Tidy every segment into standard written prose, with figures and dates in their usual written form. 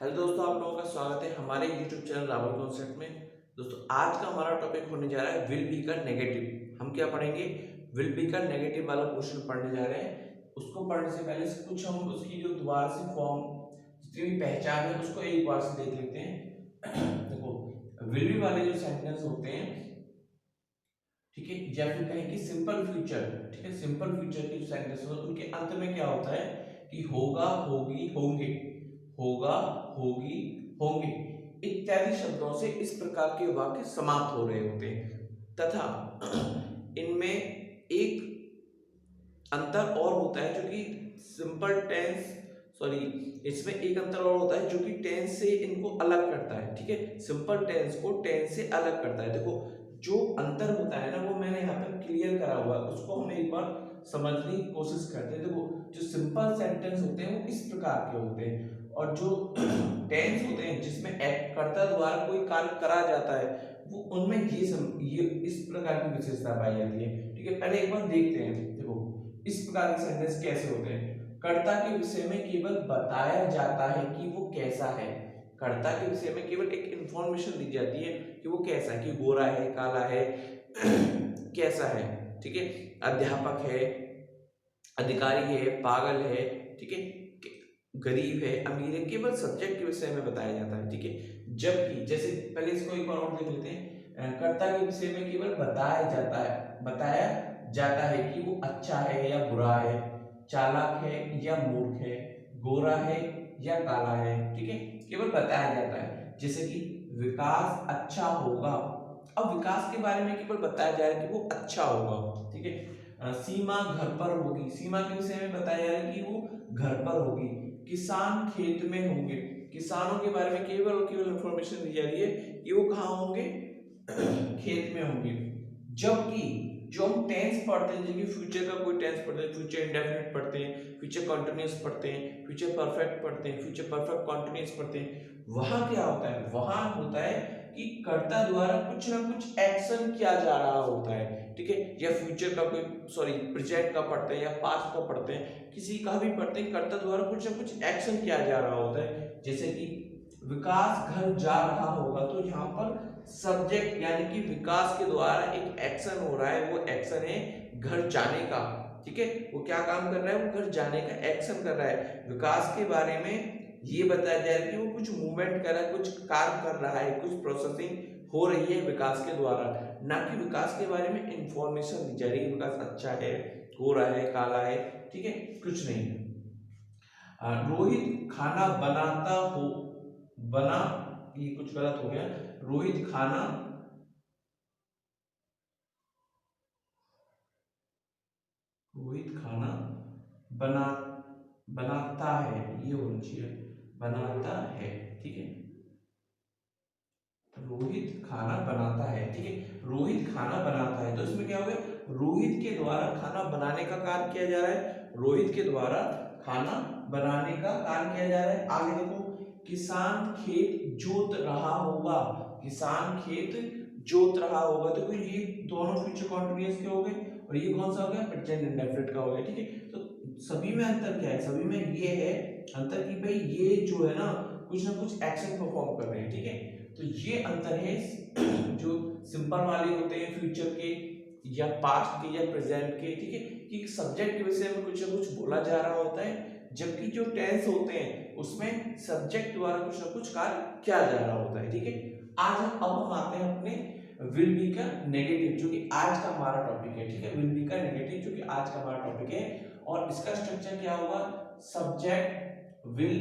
Hello दोस्तों, आप लोगों का स्वागत है हमारे यूट्यूब चैनल रावल कॉन्सेप्ट में। दोस्तों, आज का हमारा टॉपिक होने जा रहा है विल बी का नेगेटिव। हम क्या पढ़ेंगे? विल बी का नेगेटिव वाला क्वेश्चन पढ़ने जा रहे हैं। उसको पढ़ने से पहले कुछ हम उसकी जो दोबारा से फॉर्म जितनी भी पहचान है उसको एक बार से देख लेते हैं। देखो, विल बी वाले जो सेंटेंस होते हैं, ठीक है, या फिर कहें कि सिंपल फ्यूचर, ठीक है, सिंपल फ्यूचर के जो सेंटेंस होते हैं उनके अंत में क्या होता है कि होगा, होगी, होंगे, होगा, होगी, होंगे इत्यादि शब्दों से इस प्रकार के वाक्य समाप्त हो रहे होते हैं तथा इनमें एक अंतर और होता है जो कि सिंपल टेंस, सॉरी, इसमें एक अंतर और होता है जो कि टेंस से इनको अलग करता है। ठीक है, सिंपल टेंस को टेंस से अलग करता है। देखो, जो अंतर होता है ना वो मैंने यहाँ पे क्लियर करा हुआ है, उसको हम एक बार समझने की कोशिश करते हैं। देखो, जो सिंपल सेंटेंस होते हैं वो इस प्रकार के होते हैं और जो टेंस होते हैं जिसमें कर्ता द्वारा कोई कार्य करा जाता है वो उनमें ये इस प्रकार की विशेषता पाई जाती है। ठीक है, पहले एक बार देखते हैं। देखो, इस प्रकार के सेंटेंस कैसे होते हैं? कर्ता के विषय में केवल बताया जाता है कि वो कैसा है। कर्ता के विषय में केवल एक इंफॉर्मेशन दी जाती है कि वो कैसा है, कि गोरा है, काला है, कैसा है। ठीक है, अध्यापक है, अधिकारी है, पागल है, ठीक है, गरीब है, अमीर है, केवल सब्जेक्ट के विषय में बताया जाता है। ठीक है, जबकि जैसे पहले इसको एक बार और देख लेते हैं। कर्ता के विषय में केवल बताया जाता है कि वो अच्छा है या बुरा है, चालाक है या मूर्ख है, गोरा है या काला है। ठीक है, केवल बताया जाता है। जैसे कि विकास अच्छा होगा, अब विकास के बारे में केवल बताया जा रहा है कि वो अच्छा होगा। ठीक है, सीमा घर पर होगी, सीमा के विषय में बताया जा रहा है कि वो घर पर होगी। किसान खेत में होंगे, किसानों के बारे में केवल और केवल इंफॉर्मेशन दी जा रही है कि वो कहाँ होंगे, खेत में होंगे। जबकि जो हम टेंस पढ़ते हैं, जबकि फ्यूचर का कोई टेंस पढ़ते हैं, फ्यूचर इंडेफिनिट पढ़ते हैं, फ्यूचर कंटीन्यूअस पढ़ते हैं, फ्यूचर परफेक्ट पढ़ते हैं, फ्यूचर परफेक्ट कंटीन्यूअस पढ़ते हैं, वहां क्या होता है? वहां होता है कि कर्ता द्वारा कुछ ना कुछ एक्शन किया जा रहा होता है। ठीक है, या फ्यूचर का कोई, सॉरी, प्रेजेंट का पढ़ते हैं या पास्ट का पढ़ते हैं, किसी का भी पढ़ते हैं, कर्ता द्वारा कुछ ना कुछ एक्शन किया जा रहा होता है। जैसे कि विकास घर जा रहा होगा, तो यहाँ पर सब्जेक्ट यानी कि विकास के द्वारा एक एक्शन हो रहा है, वो एक्शन है घर जाने का। ठीक है, वो क्या काम कर रहा है? वो घर जाने का एक्शन कर रहा है। विकास के बारे में ये बताया जा रहा है कि वो कुछ मूवमेंट कर रहा है, कुछ कार्य कर रहा है, कुछ प्रोसेसिंग हो रही है विकास के द्वारा, ना कि विकास के बारे में इंफॉर्मेशन दी जा रही है विकास अच्छा है, गोरा है, काला है। ठीक है, कुछ नहीं। रोहित खाना बनाता हो, बना, ये कुछ गलत हो गया। रोहित खाना रोहित खाना बना बनाता है, ये होना चाहिए, बनाता है। ठीक है, रोहित खाना बनाता है। ठीक है, रोहित खाना बनाता है, तो इसमें क्या हो गया? रोहित के द्वारा खाना बनाने का कार्य किया जा रहा है, रोहित के द्वारा खाना बनाने का कार्य किया जा रहा है। आगे देखो, किसान खेत जोत रहा होगा, किसान खेत जोत रहा होगा, तो ये दोनों फ्यूचर कंटीन्यूअस के हो गए और ये कौन सा हो गया? प्रेजेंट इंडेफिनिट का हो गया। ठीक है, तो सभी में अंतर क्या है? सभी में ये है अंतर कि भाई ये जो है ना कुछ एक्शन परफॉर्म कर रहे हैं। ठीक है, तो ये अंतर है जो सिंपल वाले होते हैं फ्यूचर के या पास्ट के या प्रेजेंट के। ठीक है, कि सब्जेक्ट के विषय में कुछ ना कुछ बोला जा रहा होता है, जबकि जो टेंस होते हैं उसमें सब्जेक्ट द्वारा कुछ ना कुछ कार्य किया जा रहा होता है। ठीक है, अब हम आते हैं अपने विल बी का नेगेटिव, जो कि आज का हमारा टॉपिक है। ठीक है, विल बी का नेगेटिव जो कि आज का हमारा टॉपिक है, और इसका स्ट्रक्चर क्या होगा? सब्जेक्ट विल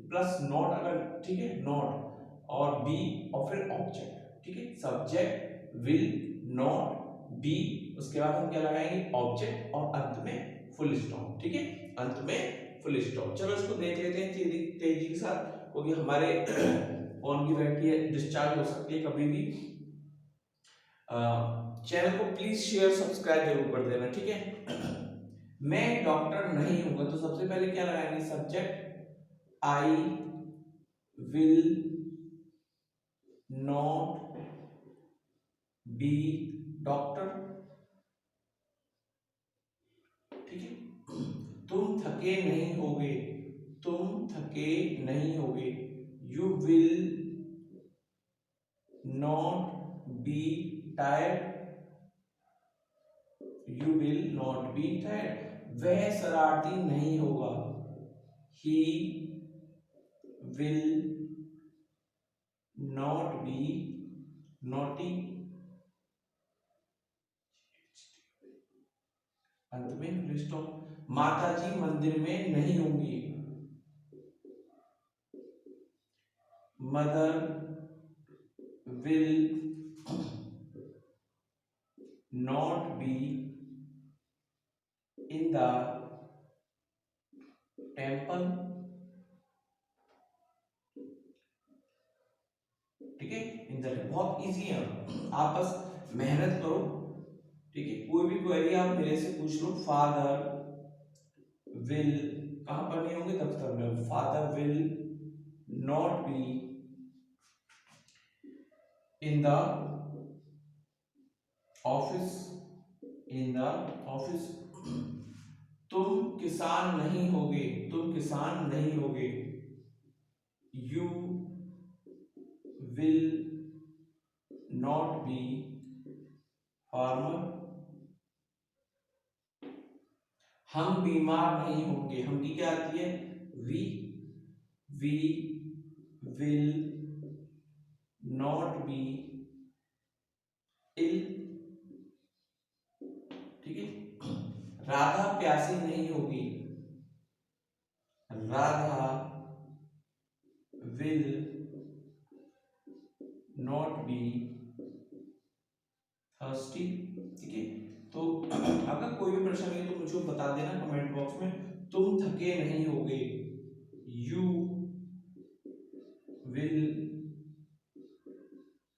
प्लस नॉट, अगर, ठीक है, नॉट और बी और फिर ऑब्जेक्ट। ठीक है, सब्जेक्ट विल नॉट बी, उसके बाद हम क्या लगाएंगे? ऑब्जेक्ट, और अंत में फुल स्टॉप। ठीक है, अंत में फुल स्टॉप। चलो इसको देख लेते हैं तेजी तेजी के साथ, क्योंकि हमारे फोन की बैटरी डिस्चार्ज हो सकती है कभी भी। चैनल को प्लीज शेयर सब्सक्राइब जरूर कर देना। ठीक है, मैं डॉक्टर नहीं हूंगा, तो सबसे पहले क्या लगाएंगे? Subject I will not B doctor. ठीक है, तुम थके नहीं होगे, तुम थके नहीं होगे, you will not be tired, you will not be tired। वह शरारती नहीं होगा, he will not be naughty। अंत में फुल स्टॉप। माता जी मंदिर में नहीं होंगी, mother will not be in the temple। ठीक है, इन तरह बहुत इजी है, आप बस मेहनत करो। ठीक है, कोई भी क्वेरी आप मेरे से पूछ लो। फादर विल कहां पर नहीं होंगे, दफ्तर में। Father will not be in the office, in the office. तुम किसान नहीं होगे, तुम किसान नहीं होगे, you will not be farmer. हम बीमार नहीं होंगे, हम की क्या आती है, we will not be ill. ठीक है, राधा प्यासी नहीं होगी, Radha will not be thirsty. ठीक है, तो अगर कोई भी प्रश्न है तो मुझे बता देना कमेंट बॉक्स में। तुम थके नहीं होगे, you will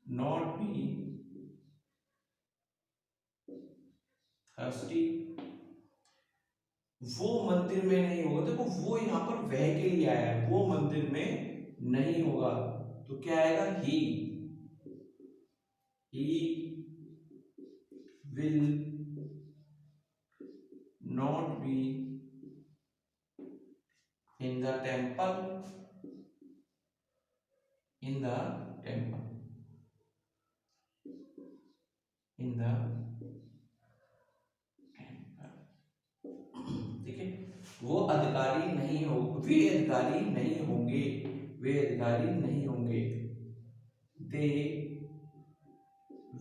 not be thirsty. वो मंदिर में नहीं होगा, देखो वो यहाँ पर वह के लिए आया है, वो मंदिर में नहीं होगा, तो क्या आएगा, he will not be in the temple, in the temple, in the temple. ठीक है, वो अधिकारी नहीं हो, वे अधिकारी नहीं होंगे, वे अधिकारी नहीं होंगे, they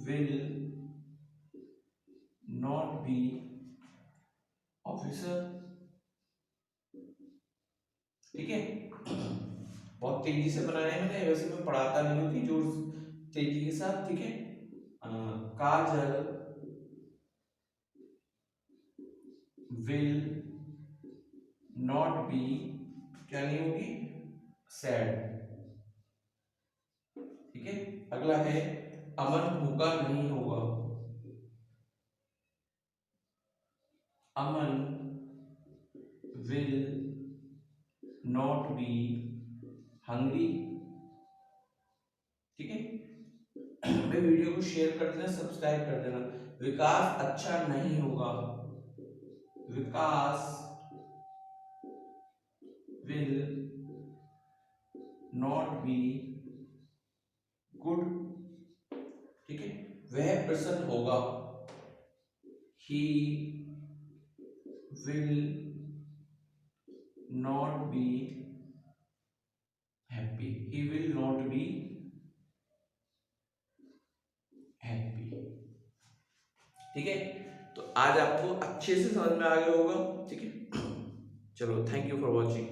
will not B officer. ठीक है, बहुत तेजी से बनाया है मैंने, वैसे मैं पढ़ाता नहीं हूँ कि जोर तेजी के साथ। ठीक है, काजल विल नॉट बी, क्या नहीं होगी, सैड। ठीक है, अगला है अमन भूखा नहीं होगा, अमन विल नॉट बी हंग्री। ठीक है, मेरे वीडियो को शेयर कर देना, सब्सक्राइब कर देना। विकास अच्छा नहीं होगा, विकास विल नॉट बी गुड। ठीक है, वह प्रसन्न होगा, he will not be happy, he will not be happy. ठीक है, तो आज आपको अच्छे से समझ में आ गया होगा। ठीक है, चलो, थैंक यू फॉर वॉचिंग।